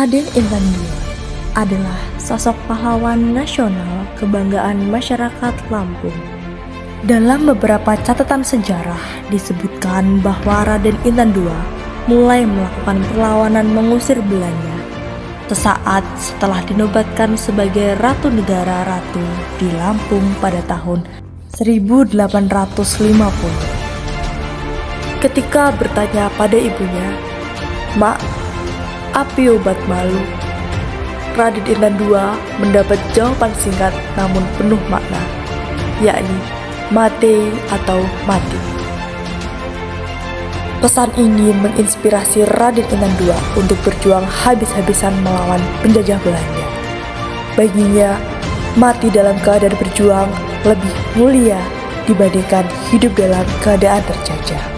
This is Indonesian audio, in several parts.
Raden Intan II adalah sosok pahlawan nasional kebanggaan masyarakat Lampung. Dalam beberapa catatan sejarah disebutkan bahwa Raden Intan II mulai melakukan perlawanan mengusir Belanda sesaat setelah dinobatkan sebagai Ratu Negara Ratu di Lampung pada tahun 1850. Ketika bertanya pada ibunya, "Mak, api obat malu?" Raden Intan II mendapat jawaban singkat namun penuh makna, yakni mate atau mati. Pesan ini menginspirasi Raden Intan II untuk berjuang habis-habisan melawan penjajah Belanda. Baginya, mati dalam keadaan berjuang lebih mulia dibandingkan hidup dalam keadaan terjajah.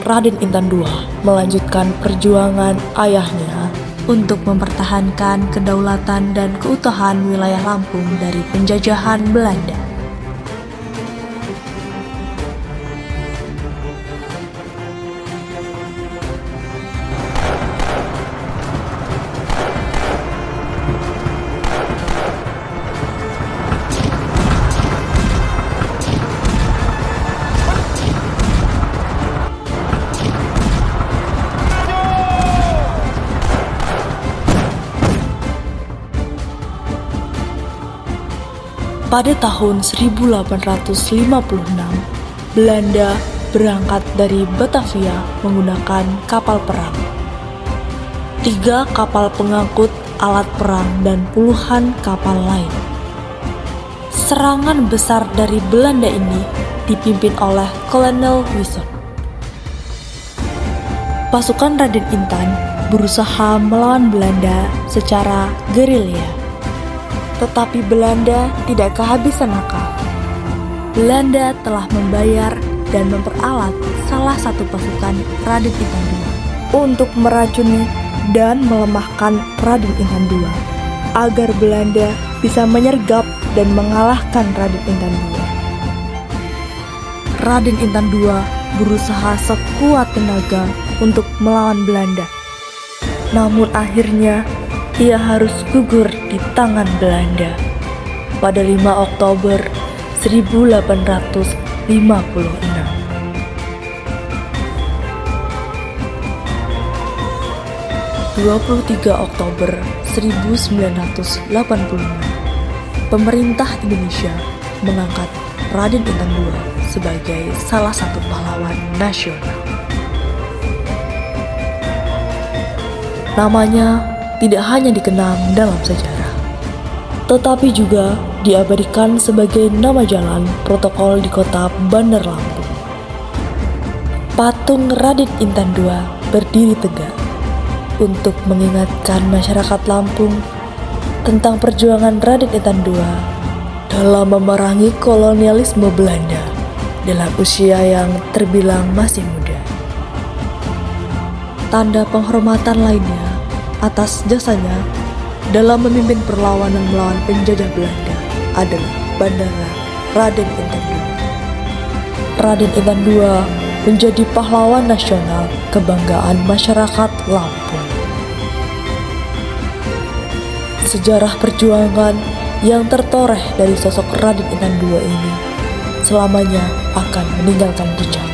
Raden Intan II melanjutkan perjuangan ayahnya untuk mempertahankan kedaulatan dan keutuhan wilayah Lampung dari penjajahan Belanda. Pada tahun 1856, Belanda berangkat dari Batavia menggunakan kapal perang. 3 kapal pengangkut alat perang dan puluhan kapal lain. Serangan besar dari Belanda ini dipimpin oleh Kolonel Wisson. Pasukan Raden Intan berusaha melawan Belanda secara gerilya. Tetapi Belanda tidak kehabisan akal. Belanda telah membayar dan memperalat salah satu pasukan Raden Intan II untuk meracuni dan melemahkan Raden Intan II agar Belanda bisa menyergap dan mengalahkan Raden Intan II. Raden Intan II berusaha sekuat tenaga untuk melawan Belanda. Namun akhirnya ia harus gugur di tangan Belanda pada 5 Oktober 1856. 23 Oktober 1986, pemerintah Indonesia mengangkat Raden Intan II sebagai salah satu pahlawan nasional. Namanya tidak hanya dikenang dalam sejarah, tetapi juga diabadikan sebagai nama jalan protokol di kota Bandar Lampung. Patung Raden Intan II berdiri tegak untuk mengingatkan masyarakat Lampung tentang perjuangan Raden Intan II dalam memerangi kolonialisme Belanda dalam usia yang terbilang masih muda. Tanda penghormatan lainnya atas jasanya dalam memimpin perlawanan melawan penjajah Belanda adalah Bandara Raden Intan II. Raden Intan II menjadi pahlawan nasional kebanggaan masyarakat Lampung. Sejarah perjuangan yang tertoreh dari sosok Raden Intan II ini selamanya akan meninggalkan jejak.